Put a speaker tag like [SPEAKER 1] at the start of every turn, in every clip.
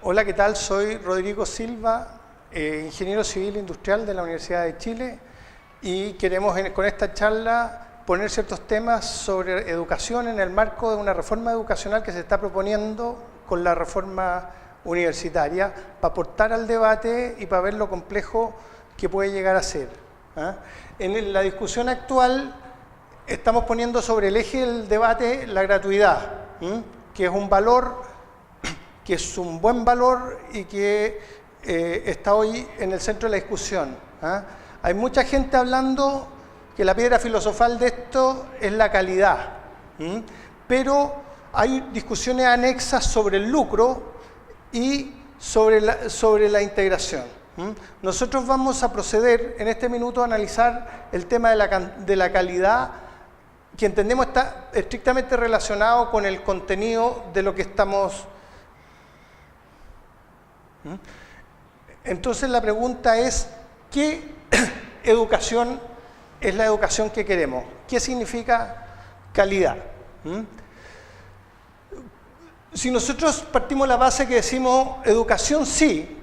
[SPEAKER 1] Hola, ¿qué tal? Soy Rodrigo Silva, ingeniero civil industrial de la Universidad de Chile, y queremos con esta charla poner ciertos temas sobre educación en el marco de una reforma educacional que se está proponiendo con la reforma universitaria para aportar al debate y para ver lo complejo que puede llegar a ser. En la discusión actual estamos poniendo sobre el eje del debate la gratuidad, que es un valor, que es un buen valor y que está hoy en el centro de la discusión. Hay mucha gente hablando que la piedra filosofal de esto es la calidad, pero hay discusiones anexas sobre el lucro y sobre la integración. Nosotros vamos a proceder en este minuto a analizar el tema de la calidad, que entendemos está estrictamente relacionado con el contenido de lo que estamos. Entonces la pregunta es, ¿qué educación es la educación que queremos? ¿Qué significa calidad? Si nosotros partimos de la base que decimos educación sí,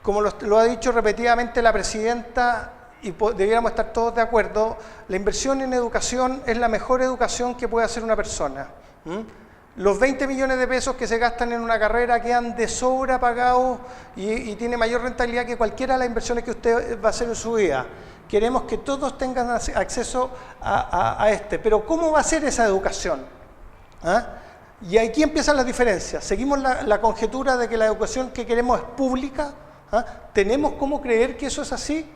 [SPEAKER 1] como lo ha dicho repetidamente la presidenta, y debiéramos estar todos de acuerdo, la inversión en educación es la mejor educación que puede hacer una persona. Los 20 millones de pesos que se gastan en una carrera quedan de sobra pagados y tiene mayor rentabilidad que cualquiera de las inversiones que usted va a hacer en su vida. Queremos que todos tengan acceso a pero ¿cómo va a ser esa educación? Y aquí empiezan las diferencias. Seguimos la conjetura de que la educación que queremos es pública. ¿Tenemos cómo creer que eso es así?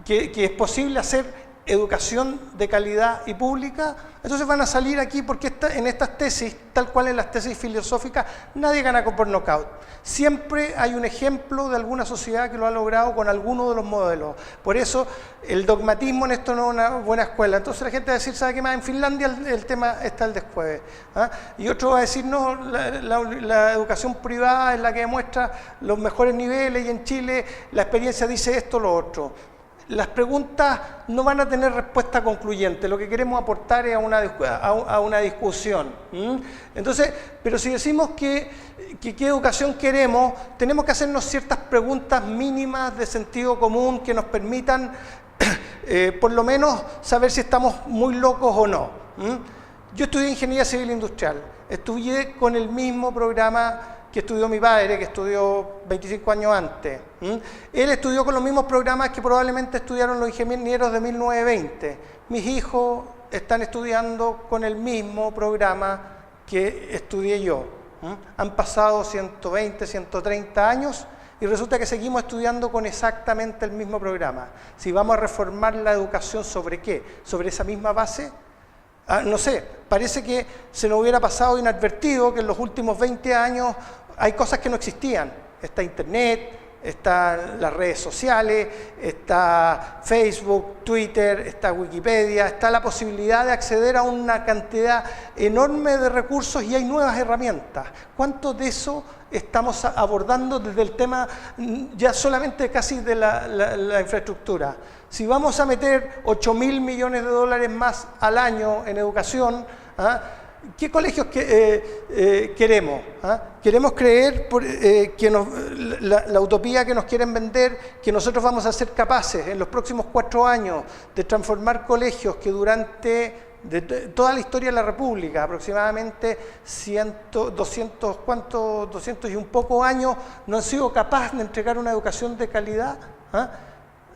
[SPEAKER 1] Que es posible hacer educación de calidad y pública. Entonces van a salir aquí porque en estas tesis, tal cual en las tesis filosóficas, nadie gana por nocaut. Siempre hay un ejemplo de alguna sociedad que lo ha logrado con alguno de los modelos. Por eso el dogmatismo en esto no es una buena escuela. Entonces la gente va a decir, ¿sabe qué más? En Finlandia el tema está el después. Y otro va a decir, no, la educación privada es la que demuestra los mejores niveles y en Chile la experiencia dice esto o lo otro. Las preguntas no van a tener respuesta concluyente, lo que queremos aportar es a una discusión. Entonces, pero si decimos qué educación queremos, tenemos que hacernos ciertas preguntas mínimas de sentido común que nos permitan, por lo menos, saber si estamos muy locos o no. Yo estudié Ingeniería Civil Industrial, estudié con el mismo programa que estudió mi padre, que estudió 25 años antes. Él estudió con los mismos programas que probablemente estudiaron los ingenieros de 1920. Mis hijos están estudiando con el mismo programa que estudié yo. Han pasado 120, 130 años y resulta que seguimos estudiando con exactamente el mismo programa. Si vamos a reformar la educación, ¿sobre qué? ¿Sobre esa misma base? No sé, parece que se nos hubiera pasado inadvertido que en los últimos 20 años hay cosas que no existían. Está Internet, están las redes sociales, está Facebook, Twitter, está Wikipedia, está la posibilidad de acceder a una cantidad enorme de recursos y hay nuevas herramientas. ¿Cuánto de eso estamos abordando desde el tema ya solamente casi de la infraestructura? Si vamos a meter 8.000 millones de dólares más al año en educación, ¿qué colegios queremos? Queremos creer que la utopía que nos quieren vender, que nosotros vamos a ser capaces en los próximos 4 años de transformar colegios que durante toda la historia de la República, aproximadamente 200 y un poco años, no han sido capaces de entregar una educación de calidad.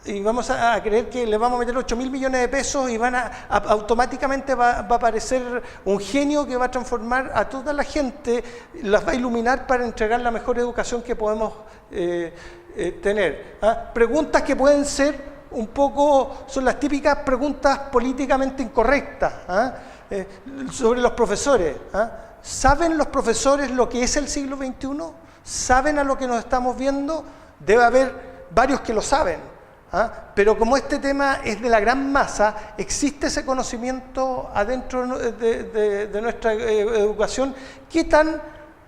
[SPEAKER 1] Y vamos a creer que le vamos a meter 8.000 millones de pesos y automáticamente va a aparecer un genio que va a transformar a toda la gente, las va a iluminar para entregar la mejor educación que podemos tener. Preguntas que pueden ser son las típicas preguntas políticamente incorrectas sobre los profesores. ¿Saben los profesores lo que es el siglo XXI? ¿Saben a lo que nos estamos viendo? Debe haber varios que lo saben. Pero como este tema es de la gran masa, existe ese conocimiento adentro de nuestra educación. ¿Qué tan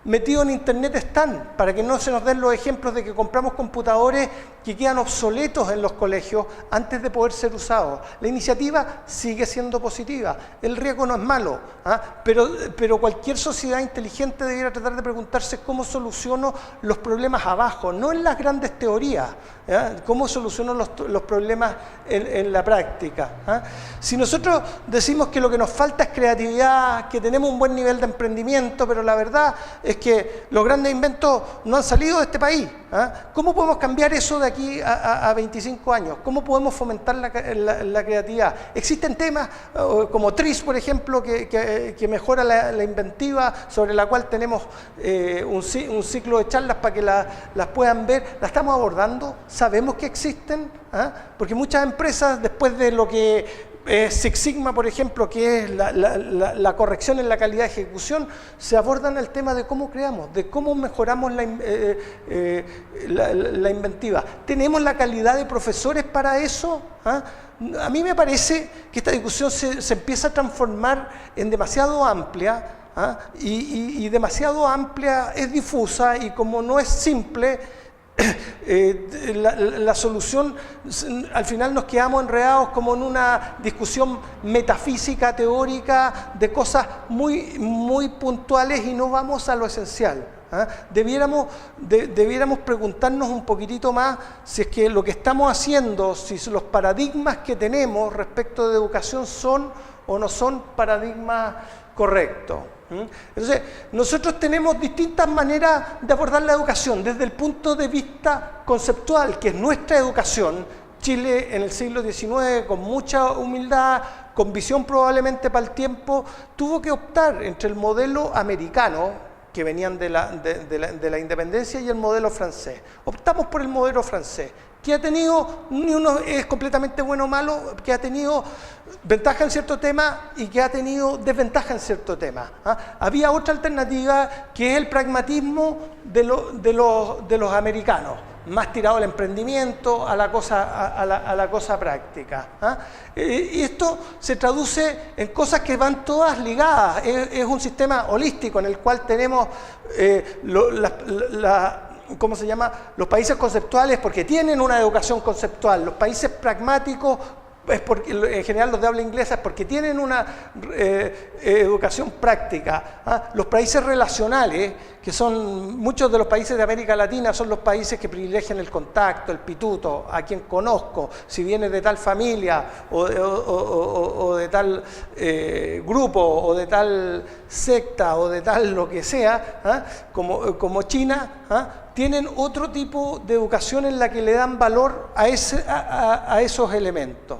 [SPEAKER 1] metidos en Internet están, para que no se nos den los ejemplos de que compramos computadores que quedan obsoletos en los colegios antes de poder ser usados. La iniciativa sigue siendo positiva, el riesgo no es malo, pero cualquier sociedad inteligente debiera tratar de preguntarse cómo soluciono los problemas abajo, no en las grandes teorías, cómo soluciono los problemas en la práctica. Si nosotros decimos que lo que nos falta es creatividad, que tenemos un buen nivel de emprendimiento, pero la verdad es que los grandes inventos no han salido de este país, ¿cómo podemos cambiar eso de aquí a 25 años? ¿Cómo podemos fomentar la creatividad? Existen temas como TRIS, por ejemplo, que mejora la inventiva, sobre la cual tenemos un ciclo de charlas para que las puedan ver. ¿La estamos abordando? ¿Sabemos que existen? Porque muchas empresas, después de lo que Six Sigma, por ejemplo, que es la corrección en la calidad de ejecución, se abordan el tema de cómo creamos, de cómo mejoramos la inventiva. ¿Tenemos la calidad de profesores para eso? A mí me parece que esta discusión se empieza a transformar en demasiado amplia, y demasiado amplia es difusa, y como no es simple, la solución, al final nos quedamos enredados como en una discusión metafísica, teórica, de cosas muy puntuales, y no vamos a lo esencial. Debiéramos preguntarnos un poquitito más si es que lo que estamos haciendo, si los paradigmas que tenemos respecto de educación son o no son paradigmas correctos. Entonces, nosotros tenemos distintas maneras de abordar la educación desde el punto de vista conceptual, que es nuestra educación. Chile en el siglo XIX, con mucha humildad, con visión probablemente para el tiempo, tuvo que optar entre el modelo americano, que venían de la independencia, y el modelo francés. Optamos por el modelo francés, que ha tenido, ni uno es completamente bueno o malo, que ha tenido ventaja en cierto tema y que ha tenido desventaja en cierto tema. Había otra alternativa, que es el pragmatismo de los americanos, más tirado al emprendimiento, a la cosa práctica. Y esto se traduce en cosas que van todas ligadas. Es un sistema holístico en el cual tenemos ¿cómo se llama? Los países conceptuales, porque tienen una educación conceptual. Los países pragmáticos, en general los de habla inglesa, es porque tienen una educación práctica. Los países relacionales, que son muchos de los países de América Latina, son los países que privilegian el contacto, el pituto, a quien conozco, si viene de tal familia o de tal grupo o de tal secta o de tal lo que sea, como China, tienen otro tipo de educación en la que le dan valor a esos elementos.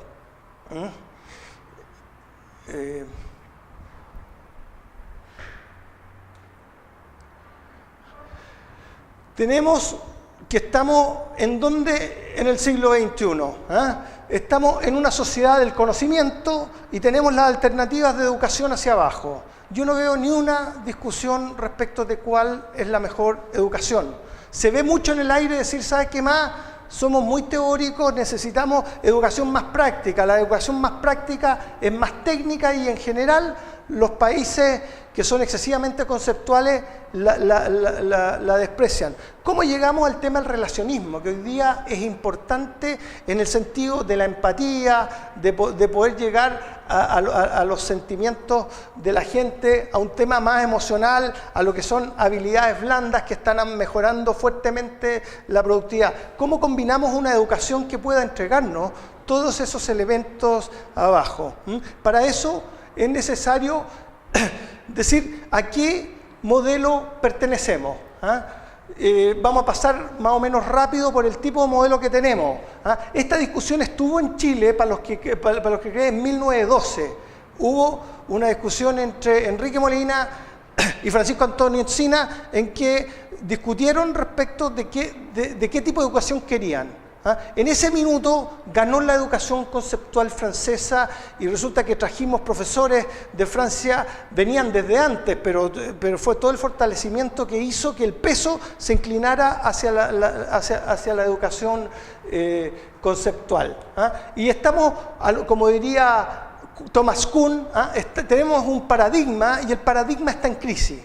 [SPEAKER 1] Tenemos que estamos en el siglo XXI. Estamos en una sociedad del conocimiento y tenemos las alternativas de educación hacia abajo. Yo no veo ni una discusión respecto de cuál es la mejor educación. Se ve mucho en el aire decir, ¿sabes qué más? Somos muy teóricos, necesitamos educación más práctica. La educación más práctica es más técnica, y en general los países que son excesivamente conceptuales la desprecian. ¿Cómo llegamos al tema del relacionismo? Que hoy día es importante en el sentido de la empatía, de poder llegar a los sentimientos de la gente, a un tema más emocional, a lo que son habilidades blandas que están mejorando fuertemente la productividad. ¿Cómo combinamos una educación que pueda entregarnos todos esos elementos abajo? Para eso es necesario decir a qué modelo pertenecemos. Vamos a pasar más o menos rápido por el tipo de modelo que tenemos. Esta discusión estuvo en Chile, para los que creen, en 1912. Hubo una discusión entre Enrique Molina y Francisco Antonio Encina, en que discutieron respecto de qué tipo de educación querían. En ese minuto ganó la educación conceptual francesa, y resulta que trajimos profesores de Francia, venían desde antes, pero fue todo el fortalecimiento que hizo que el peso se inclinara hacia la educación conceptual. Y estamos, como diría Thomas Kuhn, tenemos un paradigma, y el paradigma está en crisis.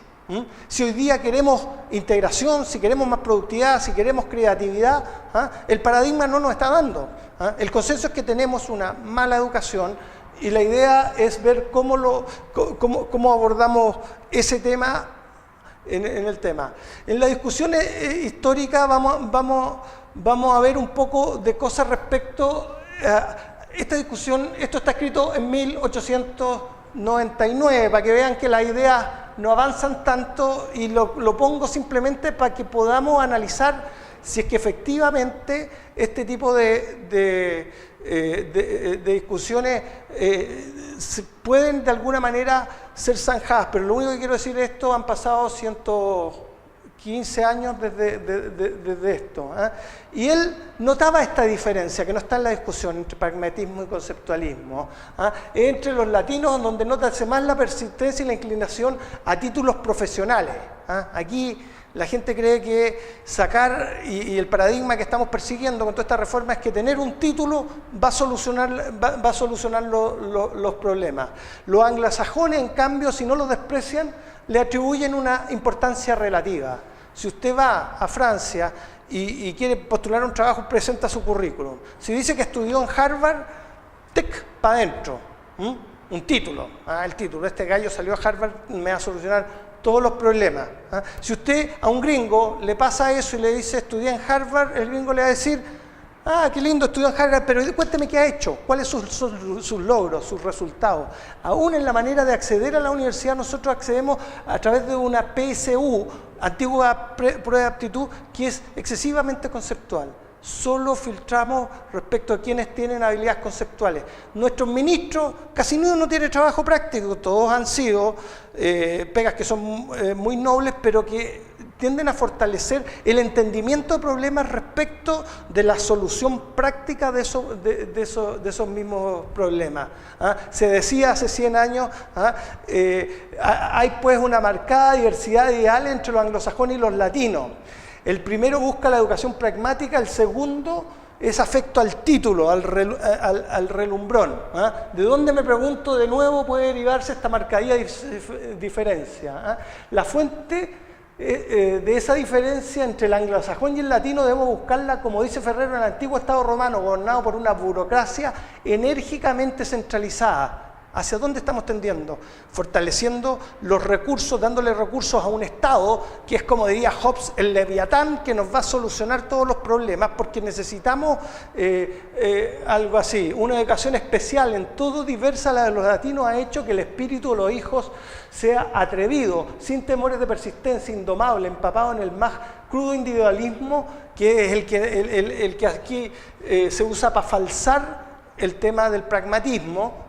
[SPEAKER 1] Si hoy día queremos integración, si queremos más productividad, si queremos creatividad, el paradigma no nos está dando. El consenso es que tenemos una mala educación y la idea es ver cómo abordamos ese tema en el tema. En la discusión histórica vamos a ver un poco de cosas respecto a esta discusión. Esto está escrito en 1899, para que vean que las ideas no avanzan tanto, y lo pongo simplemente para que podamos analizar si es que efectivamente este tipo de discusiones pueden de alguna manera ser zanjadas. Pero lo único que quiero decir es esto: han pasado 115 años desde esto. Y él notaba esta diferencia que no está en la discusión entre pragmatismo y conceptualismo, entre los latinos, donde nótase más la persistencia y la inclinación a títulos profesionales. Aquí la gente cree que sacar, y el paradigma que estamos persiguiendo con toda esta reforma es que tener un título va a solucionar los problemas. Los anglosajones, en cambio, si no los desprecian, le atribuyen una importancia relativa. Si usted va a Francia y quiere postular un trabajo, presenta su currículum. Si dice que estudió en Harvard, ¡tic!, para adentro. Un título. El título. Este gallo salió a Harvard, me va a solucionar todos los problemas. Si usted a un gringo le pasa eso y le dice estudié en Harvard, el gringo le va a decir: qué lindo, estudió en Harvard, pero cuénteme qué ha hecho, cuáles son sus logros, sus resultados. Aún en la manera de acceder a la universidad, nosotros accedemos a través de una PSU, antigua prueba de aptitud, que es excesivamente conceptual. Solo filtramos respecto a quienes tienen habilidades conceptuales. Nuestros ministros, casi ninguno tiene trabajo práctico, todos han sido pegas que son muy nobles, pero que tienden a fortalecer el entendimiento de problemas respecto de la solución práctica de esos mismos problemas. Se decía hace 100 años, hay pues una marcada diversidad de ideales entre los anglosajones y los latinos. El primero busca la educación pragmática, el segundo es afecto al título, al relumbrón. ¿De dónde, me pregunto, de nuevo puede derivarse esta marcadilla diferencia? La fuente de esa diferencia entre el anglosajón y el latino debemos buscarla, como dice Ferrero, en el antiguo Estado romano, gobernado por una burocracia enérgicamente centralizada. ¿Hacia dónde estamos tendiendo? Fortaleciendo los recursos, dándole recursos a un Estado que es, como diría Hobbes, el leviatán que nos va a solucionar todos los problemas, porque necesitamos algo así. Una educación especial, en todo diversa a la de los latinos, ha hecho que el espíritu de los hijos sea atrevido, sin temores de persistencia, indomable, empapado en el más crudo individualismo, que es el que aquí se usa para falsar el tema del pragmatismo,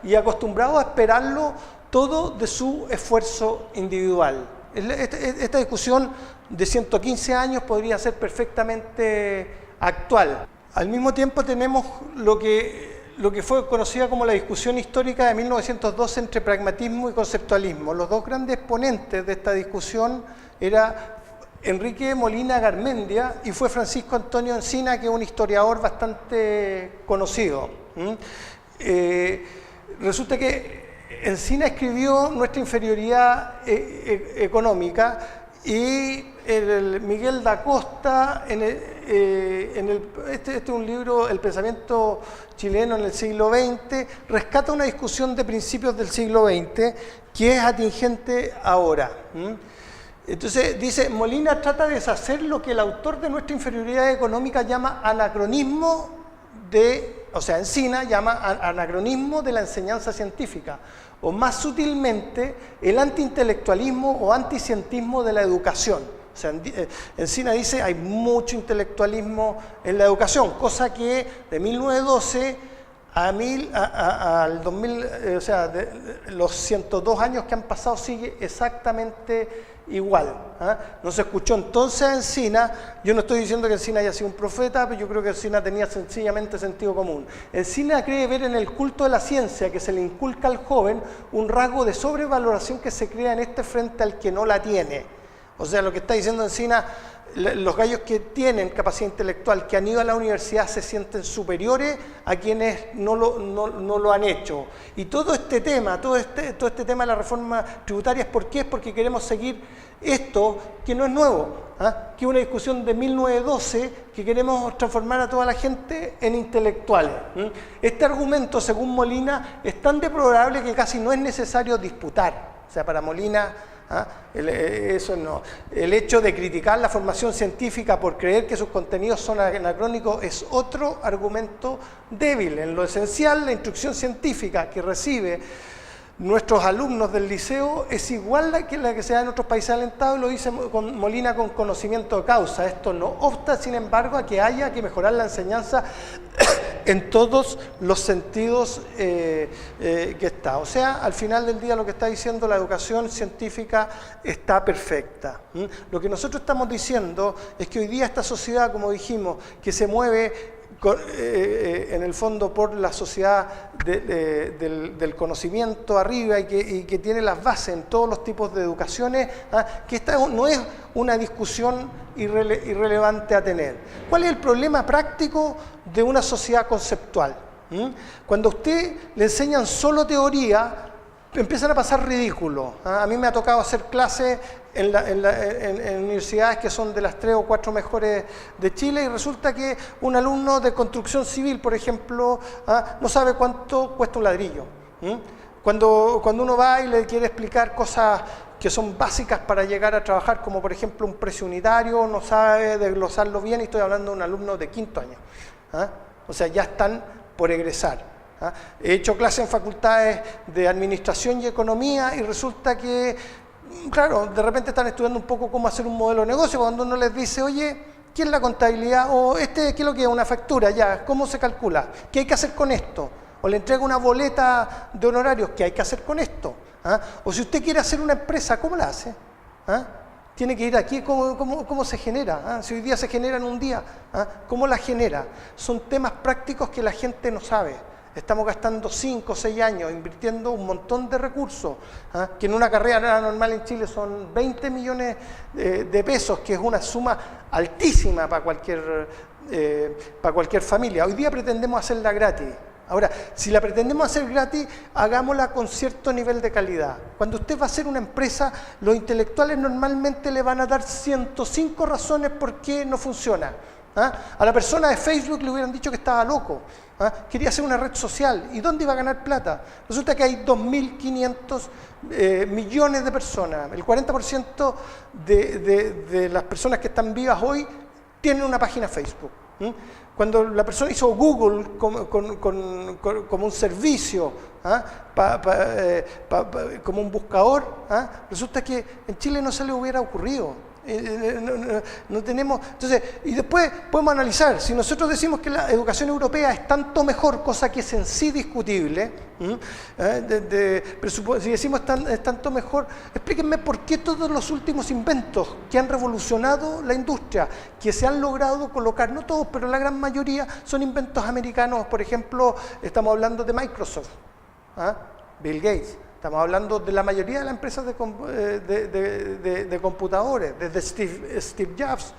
[SPEAKER 1] y acostumbrado a esperarlo todo de su esfuerzo individual. Esta discusión de 115 años podría ser perfectamente actual. Al mismo tiempo tenemos lo que fue conocida como la discusión histórica de 1912 entre pragmatismo y conceptualismo. Los dos grandes ponentes de esta discusión era Enrique Molina Garmendia y fue Francisco Antonio Encina, que es un historiador bastante conocido. Resulta que Encina escribió Nuestra inferioridad económica, y Miguel da Costa, este es un libro, El pensamiento chileno en el siglo XX, rescata una discusión de principios del siglo XX que es atingente ahora. Entonces dice, Molina trata de deshacer lo que el autor de Nuestra inferioridad económica llama anacronismo Encina llama anacronismo de la enseñanza científica, o más sutilmente, el antiintelectualismo o anticientismo de la educación. O sea, Encina dice, hay mucho intelectualismo en la educación, cosa que de 1912 al 2000, los 102 años que han pasado sigue exactamente igual. No se escuchó entonces a Encina. Yo no estoy diciendo que Encina haya sido un profeta, pero yo creo que Encina tenía sencillamente sentido común. Encina cree ver en el culto de la ciencia que se le inculca al joven un rasgo de sobrevaloración que se crea en este frente al que no la tiene. O sea, lo que está diciendo Encina, los gallos que tienen capacidad intelectual, que han ido a la universidad, se sienten superiores a quienes no lo han hecho. Y todo este tema de la reforma tributaria, ¿por qué? Es porque queremos seguir esto, que no es nuevo, que es una discusión de 1912, que queremos transformar a toda la gente en intelectuales. Este argumento, según Molina, es tan deplorable que casi no es necesario disputar. O sea, para Molina, eso no. El hecho de criticar la formación científica por creer que sus contenidos son anacrónicos es otro argumento débil. En lo esencial, la instrucción científica que recibe nuestros alumnos del liceo es igual a la que se da en otros países alentados, y lo dice Molina con conocimiento de causa. Esto no obsta, sin embargo, a que haya que mejorar la enseñanza en todos los sentidos que está. O sea, al final del día lo que está diciendo, la educación científica está perfecta. Lo que nosotros estamos diciendo es que hoy día esta sociedad, como dijimos, que se mueve en el fondo por la sociedad del conocimiento arriba y que tiene las bases en todos los tipos de educaciones, que esta no es una discusión irrelevante a tener. ¿Cuál es el problema práctico de una sociedad conceptual? Cuando a usted le enseñan solo teoría, empiezan a pasar ridículos. A mí me ha tocado hacer clases en universidades que son de las 3 o 4 mejores de Chile, y resulta que un alumno de construcción civil, por ejemplo, no sabe cuánto cuesta un ladrillo. Cuando uno va y le quiere explicar cosas que son básicas para llegar a trabajar, como por ejemplo un precio unitario, no sabe desglosarlo bien, y estoy hablando de un alumno de 5º año. O sea, ya están por egresar. He hecho clases en facultades de administración y economía, y resulta que, claro, de repente están estudiando un poco cómo hacer un modelo de negocio. Cuando uno les dice, oye, ¿qué es la contabilidad? O ¿qué es lo que es una factura? Ya, ¿cómo se calcula? ¿Qué hay que hacer con esto? O le entrega una boleta de honorarios, ¿qué hay que hacer con esto? O si usted quiere hacer una empresa, ¿cómo la hace? Tiene que ir aquí, ¿cómo se genera? Si hoy día se genera en un día, ¿cómo la genera? Son temas prácticos que la gente no sabe. Estamos gastando 5 o 6 años invirtiendo un montón de recursos, que en una carrera normal en Chile son 20 millones de pesos, que es una suma altísima para cualquier familia. Hoy día pretendemos hacerla gratis. Ahora, si la pretendemos hacer gratis, hagámosla con cierto nivel de calidad. Cuando usted va a hacer una empresa, los intelectuales normalmente le van a dar 105 razones por qué no funciona. A la persona de Facebook le hubieran dicho que estaba loco. Quería hacer una red social. ¿Y dónde iba a ganar plata? Resulta que hay 2.500 millones de personas. El 40% de las personas que están vivas hoy tienen una página Facebook. Cuando la persona hizo Google como un servicio, como un buscador, resulta que en Chile no se le hubiera ocurrido. No tenemos. Entonces, y después podemos analizar, si nosotros decimos que la educación europea es tanto mejor, cosa que es en sí discutible, si decimos es tanto mejor, explíquenme por qué todos los últimos inventos que han revolucionado la industria, que se han logrado colocar, no todos, pero la gran mayoría, son inventos americanos. Por ejemplo, estamos hablando de Microsoft, Bill Gates. Estamos hablando de la mayoría de las empresas de computadores, desde Steve Jobs,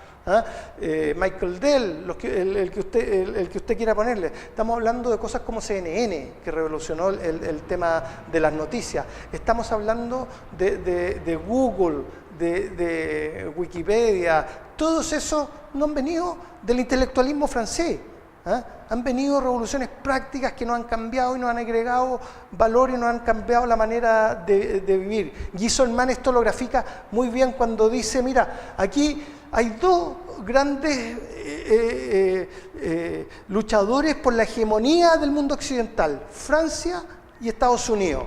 [SPEAKER 1] Michael Dell, el que usted quiera ponerle. Estamos hablando de cosas como CNN, que revolucionó el tema de las noticias. Estamos hablando de Google, de Wikipedia. Todos esos no han venido del intelectualismo francés. Han venido revoluciones prácticas que nos han cambiado y nos han agregado valor y nos han cambiado la manera de vivir. Giselman esto lo grafica muy bien cuando dice, mira, aquí hay dos grandes luchadores por la hegemonía del mundo occidental, Francia y Estados Unidos.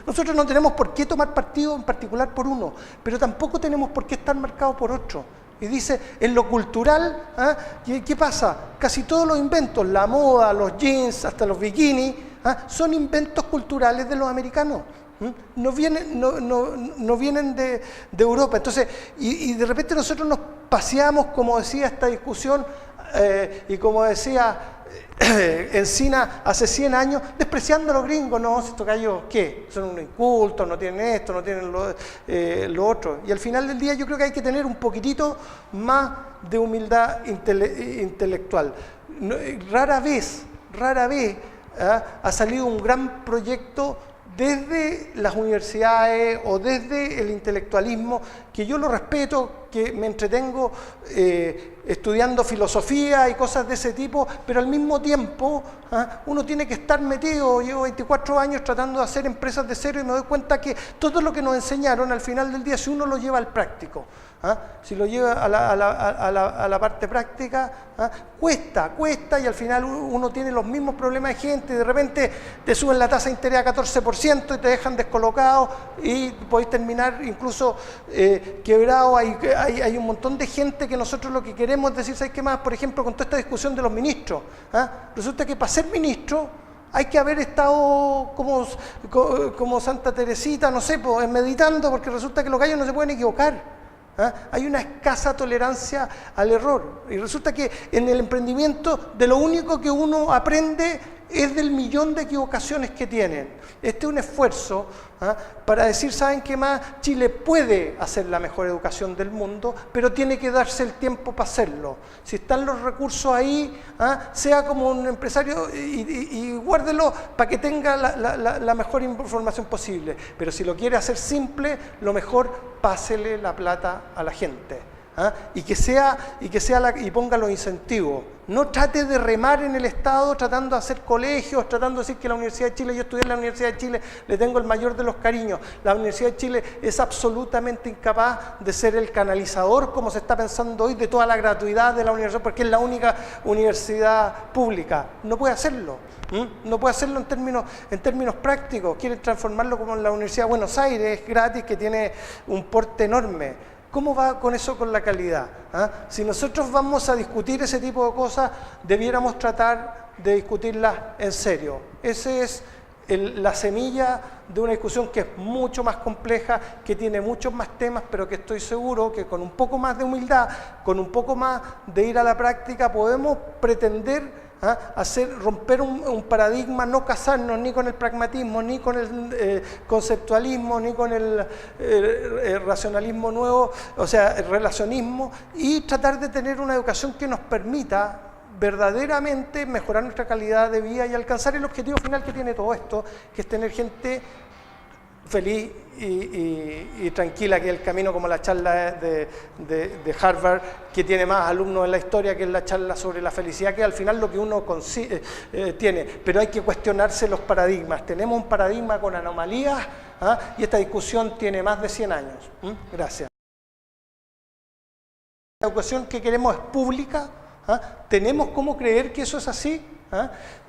[SPEAKER 1] Nosotros no tenemos por qué tomar partido en particular por uno, pero tampoco tenemos por qué estar marcados por otro. Y dice, en lo cultural, ¿qué pasa? Casi todos los inventos, la moda, los jeans, hasta los bikinis, son inventos culturales de los americanos. No vienen de Europa. Entonces, y de repente nosotros nos paseamos, como decía esta discusión, y como decía Encina hace 100 años, despreciando a los gringos, no, estos gallos, ¿qué? Son unos incultos, no tienen esto, no tienen lo otro. Y al final del día yo creo que hay que tener un poquitito más de humildad intelectual. Rara vez ha salido un gran proyecto desde las universidades o desde el intelectualismo, que yo lo respeto, que me entretengo estudiando filosofía y cosas de ese tipo, pero al mismo tiempo uno tiene que estar metido. Llevo 24 años tratando de hacer empresas de cero y me doy cuenta que todo lo que nos enseñaron al final del día, si uno lo lleva al práctico, si lo lleva a la parte práctica, cuesta y al final uno tiene los mismos problemas de gente, de repente te suben la tasa de interés a 14% y te dejan descolocado y podéis terminar incluso quebrado. Hay un montón de gente que nosotros lo que queremos es decir, ¿sabes qué más? Por ejemplo, con toda esta discusión de los ministros, resulta que para ser ministro hay que haber estado como Santa Teresita, no sé, pues, meditando, porque resulta que los gallos no se pueden equivocar. Hay una escasa tolerancia al error y resulta que en el emprendimiento de lo único que uno aprende es del millón de equivocaciones que tienen. Este es un esfuerzo para decir, ¿saben qué más? Chile puede hacer la mejor educación del mundo, pero tiene que darse el tiempo para hacerlo. Si están los recursos ahí, sea como un empresario y guárdelo para que tenga la mejor información posible. Pero si lo quiere hacer simple, lo mejor, pásele la plata a la gente. Y ponga los incentivos. No trate de remar en el Estado tratando de hacer colegios, tratando de decir que la Universidad de Chile, yo estudié en la Universidad de Chile, le tengo el mayor de los cariños. La Universidad de Chile es absolutamente incapaz de ser el canalizador, como se está pensando hoy, de toda la gratuidad de la universidad, porque es la única universidad pública. No puede hacerlo. No puede hacerlo en términos prácticos. Quieren transformarlo como en la Universidad de Buenos Aires, es gratis, que tiene un porte enorme. ¿Cómo va con eso con la calidad? Si nosotros vamos a discutir ese tipo de cosas, debiéramos tratar de discutirlas en serio. Esa es la semilla de una discusión que es mucho más compleja, que tiene muchos más temas, pero que estoy seguro que con un poco más de humildad, con un poco más de ir a la práctica, podemos pretender romper un paradigma, no casarnos ni con el pragmatismo, ni con el conceptualismo, ni con el racionalismo nuevo, o sea, el relacionismo, y tratar de tener una educación que nos permita verdaderamente mejorar nuestra calidad de vida y alcanzar el objetivo final que tiene todo esto, que es tener gente feliz y tranquila, que es el camino, como la charla de Harvard, que tiene más alumnos en la historia, que es la charla sobre la felicidad, que al final lo que uno tiene. Pero hay que cuestionarse los paradigmas. Tenemos un paradigma con anomalías, y esta discusión tiene más de 100 años. Gracias. La educación que queremos es pública. ¿Tenemos cómo creer que eso es así?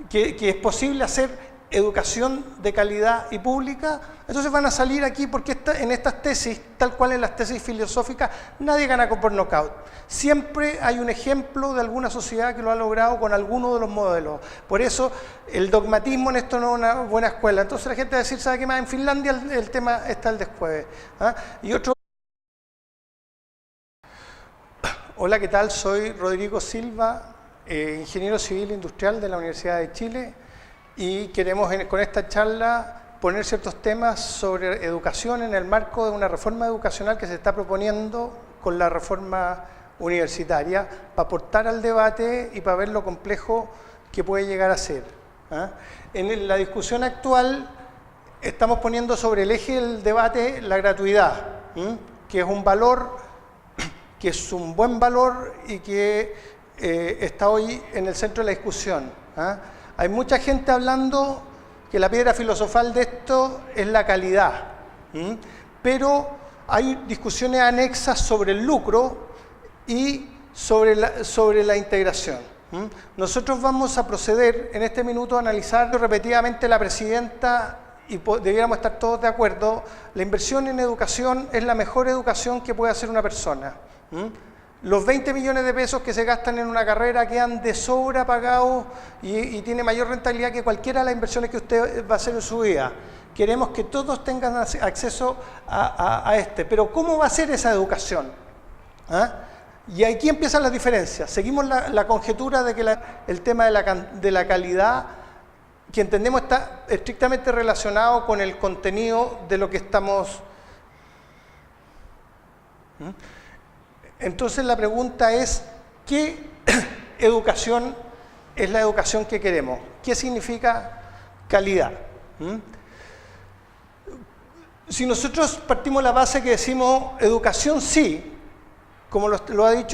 [SPEAKER 1] ¿Que es posible hacer educación de calidad y pública? Entonces van a salir aquí, porque en estas tesis, tal cual en las tesis filosóficas, nadie gana por nocaut. Siempre hay un ejemplo de alguna sociedad que lo ha logrado con alguno de los modelos. Por eso el dogmatismo en esto no es una buena escuela. Entonces la gente va a decir, ¿sabe qué más? En Finlandia el tema está el después. Y otro... Hola, ¿qué tal? Soy Rodrigo Silva, ingeniero civil industrial de la Universidad de Chile, y queremos con esta charla poner ciertos temas sobre educación en el marco de una reforma educacional que se está proponiendo con la reforma universitaria, para aportar al debate y para ver lo complejo que puede llegar a ser. En la discusión actual estamos poniendo sobre el eje del debate la gratuidad, que es un valor, que es un buen valor y que está hoy en el centro de la discusión. Hay mucha gente hablando que la piedra filosofal de esto es la calidad, pero hay discusiones anexas sobre el lucro y sobre la integración. Nosotros vamos a proceder en este minuto a analizar repetidamente la presidenta, y debiéramos estar todos de acuerdo, la inversión en educación es la mejor educación que puede hacer una persona. Los 20 millones de pesos que se gastan en una carrera quedan de sobra pagados y tiene mayor rentabilidad que cualquiera de las inversiones que usted va a hacer en su vida. Queremos que todos tengan acceso a pero ¿cómo va a ser esa educación? Y aquí empiezan las diferencias. Seguimos la conjetura de que el tema de la calidad, que entendemos está estrictamente relacionado con el contenido de lo que estamos... Entonces la pregunta es, ¿qué educación es la educación que queremos? ¿Qué significa calidad? Si nosotros partimos de la base que decimos educación sí, como lo ha dicho